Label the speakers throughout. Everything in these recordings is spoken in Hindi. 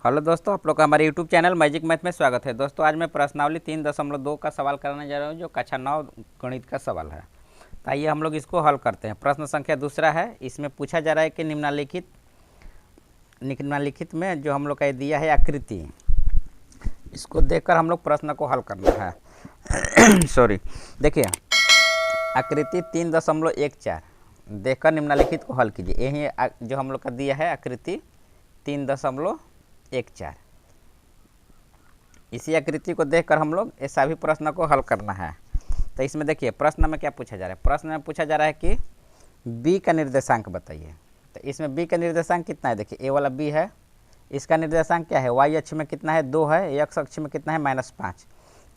Speaker 1: हेलो दोस्तों, आप लोग का हमारे यूट्यूब चैनल मैजिक मैथ में स्वागत है। दोस्तों आज मैं प्रश्नावली 3.2 का सवाल कराने जा रहा हूँ जो कक्षा 9 गणित का सवाल है। तो आइए हम लोग इसको हल करते हैं। प्रश्न संख्या दूसरा है। इसमें पूछा जा रहा है कि निम्नलिखित में जो हम लोग का दिया है आकृति, इसको देखकर हम लोग प्रश्न को हल करना है। सॉरी, देखिए आकृति 3.14 देखकर निम्नलिखित को हल कीजिए। यही जो हम लोग का दिया है आकृति 3.14। इसी आकृति को देखकर हम लोग ये सभी प्रश्न को हल करना है। तो इसमें देखिए प्रश्न में क्या पूछा जा रहा है। प्रश्न में पूछा जा रहा है कि b का निर्देशांक बताइए। तो इसमें b का निर्देशांक कितना है, देखिए ए वाला b है, इसका निर्देशांक क्या है, y अक्ष में कितना है 2 है, x अक्ष में कितना है -5।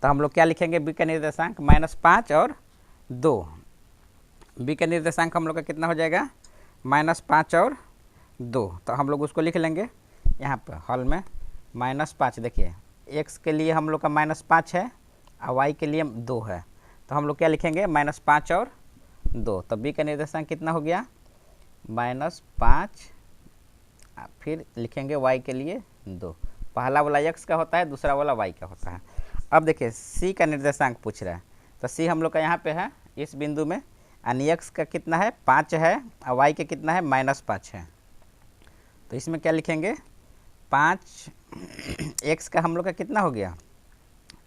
Speaker 1: तो हम लोग क्या लिखेंगे, b का निर्देशांक -5 और 2। b का निर्देशांक हम लोग का कितना हो जाएगा, -5 और 2। तो हम लोग उसको लिख लेंगे यहाँ पर हल में -5। देखिए x के लिए हम लोग का -5 है और y के लिए 2 है। तो हम लोग क्या लिखेंगे, -5 और 2। तो b का निर्देशांक कितना हो गया, -5, फिर लिखेंगे y के लिए 2। पहला वाला x का होता है, दूसरा वाला y का होता है। अब देखिए c का निर्देशांक पूछ रहा है। तो c हम लोग का यहाँ पे है इस बिंदु में, यानी x का कितना है 5 है और y के कितना है -5 है। तो इसमें क्या लिखेंगे, 5, x का हम लोग का कितना हो गया,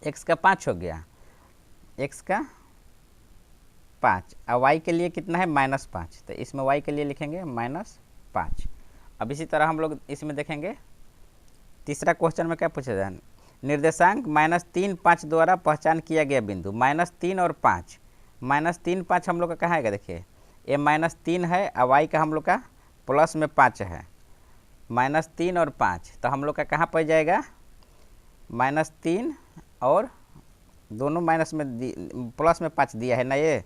Speaker 1: x का 5 हो गया, x का 5 और y के लिए कितना है -5। तो इसमें y के लिए लिखेंगे -5। अब इसी तरह हम लोग इसमें देखेंगे तीसरा क्वेश्चन में क्या पूछा जाए, निर्देशांक -3, 5 द्वारा पहचान किया गया बिंदु। -3 और 5, -3, 5 हम लोग का कहाँ आएगा, देखिए ये -3 है और y का हम लोग का +5 है। -3 और 5 तो हम लोग का कहाँ पड़ जाएगा, -3 और दोनों माइनस में प्लस में 5 दिया है ना ये,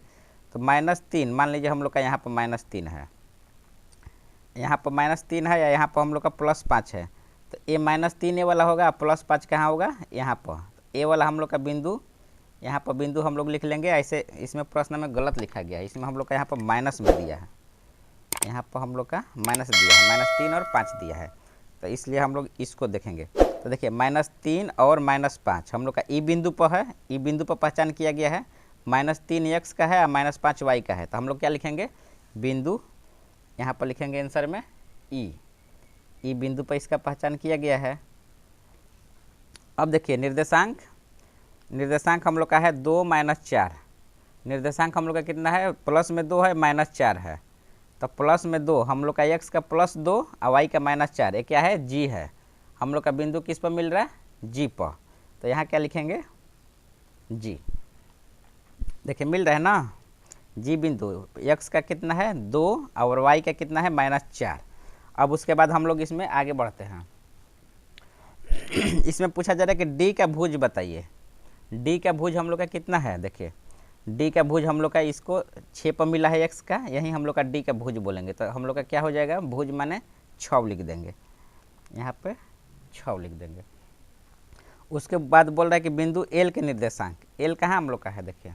Speaker 1: तो -3 मान लीजिए हम लोग का यहाँ पर -3 है, यहाँ पर -3 है या यहाँ पर हम लोग का +5 है। तो ये -3 ये वाला होगा, +5 कहाँ होगा, यहाँ पर। ए वाला हम लोग का बिंदु, यहाँ पर बिंदु हम लोग लिख लेंगे ऐसे। इसमें प्रश्न में गलत लिखा गया है, इसमें हम लोग का यहाँ पर माइनस में दिया है, यहाँ पर हम लोग का माइनस दिया है, -3 और 5 दिया है। तो इसलिए हम लोग इसको देखेंगे। तो देखिए -3 और -5 हम लोग का ई बिंदु पर है, ई बिंदु पर पहचान किया गया है। -3 x का है और -5 y का है। तो हम लोग क्या लिखेंगे, बिंदु यहाँ पर लिखेंगे आंसर में ई बिंदु पर इसका पहचान किया गया है। अब देखिए निर्देशांक हम लोग का है 2 - 4। निर्देशांक हम लोग का कितना है, प्लस में 2 है -4 है। तो प्लस में 2 हम लोग का x का +2 और y का -4, ये क्या है g है। हम लोग का बिंदु किस पर मिल रहा है, g पर। तो यहाँ क्या लिखेंगे, g। देखिए मिल रहा है ना, g बिंदु, x का कितना है 2 और y का कितना है -4। अब उसके बाद हम लोग इसमें आगे बढ़ते हैं। इसमें पूछा जा रहा है कि d का भुज बताइए। d का भुज हम लोग का कितना है, देखिए d का भुज हम लोग का इसको 6 पर मिला है x का, यही हम लोग का d का भुज बोलेंगे। तो हम लोग का क्या हो जाएगा, भुज माने 6 लिख देंगे, यहाँ पे 6 लिख देंगे। उसके बाद बोल रहा है कि बिंदु l के निर्देशांक, l कहाँ हम लोग का है, देखिए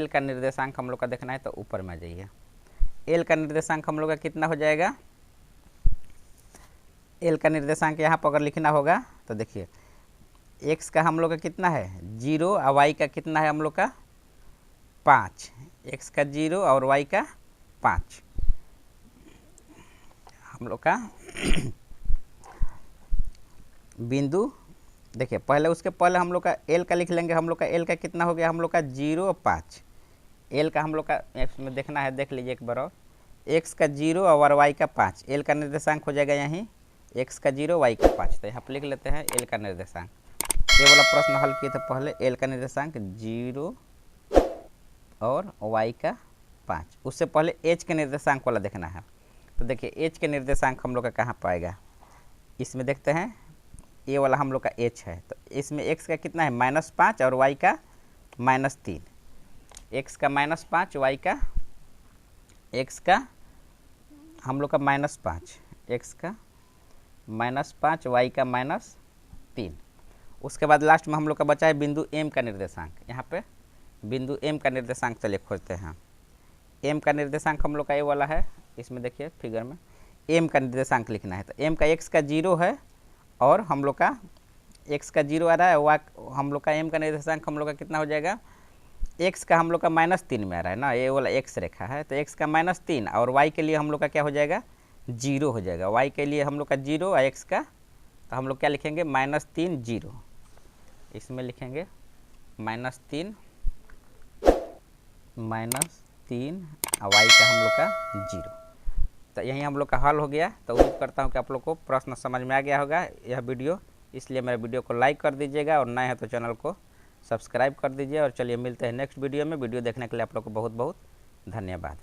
Speaker 1: l का निर्देशांक हम लोग का देखना है। तो ऊपर में जाइए, l का निर्देशांक हम लोग का कितना हो जाएगा, l का निर्देशांक यहाँ पर अगर लिखना होगा तो देखिए x का हम लोग का कितना है 0 और y का कितना है हम लोग का 5, x का 0 और y का 5 हम लोग का बिंदु। देखिए पहले उसके पहले हम लोग का l का लिख लेंगे। हम लोग का l का कितना हो गया, हम लोग का 0 और 5। l का हम लोग का x में देखना है, देख लीजिए एक बार और, x का 0 और y का 5। l का निर्देशांक हो जाएगा यहीं x का 0 y का 5। तो यहाँ पर लिख लेते हैं l का निर्देशांक। ये वाला प्रश्न हल किए थे पहले, l का निर्देशांक 0 और y का 5। उससे पहले h के निर्देशांक वाला देखना है। तो देखिए h के निर्देशांक हम लोग का कहाँ पाएगा, इसमें देखते हैं ये वाला हम लोग का h है। तो इसमें x का कितना है -5 और y का -3, x का -5 y का, x का हम लोग का -5, x का -5 y का -3। उसके बाद लास्ट में हम लोग का बचा है बिंदु m का निर्देशांक। यहाँ पे बिंदु m का निर्देशांक चलिए खोजते हैं। m का निर्देशांक हम लोग का ये वाला है, इसमें देखिए फिगर में m का निर्देशांक लिखना है। तो m का x का 0 है और हम लोग का x का 0 आ रहा है, y हम लोग का m का निर्देशांक हम लोग का कितना हो जाएगा, x का हम लोग का -3 में आ रहा है ना, ये वाला x रेखा है, तो x का -3 और y के लिए हम लोग का क्या हो जाएगा, 0 हो जाएगा। y के लिए हम लोग का 0 और x का, तो हम लोग क्या लिखेंगे, -3 0, इसमें लिखेंगे -3 और y का हम लोग का 0। तो यही हम लोग का हल हो गया। तो उम्मीद करता हूँ कि आप लोग को प्रश्न समझ में आ गया होगा यह वीडियो, इसलिए मेरे वीडियो को लाइक कर दीजिएगा और नए हैं तो चैनल को सब्सक्राइब कर दीजिए। और चलिए मिलते हैं नेक्स्ट वीडियो में। वीडियो देखने के लिए आप लोग को बहुत बहुत धन्यवाद।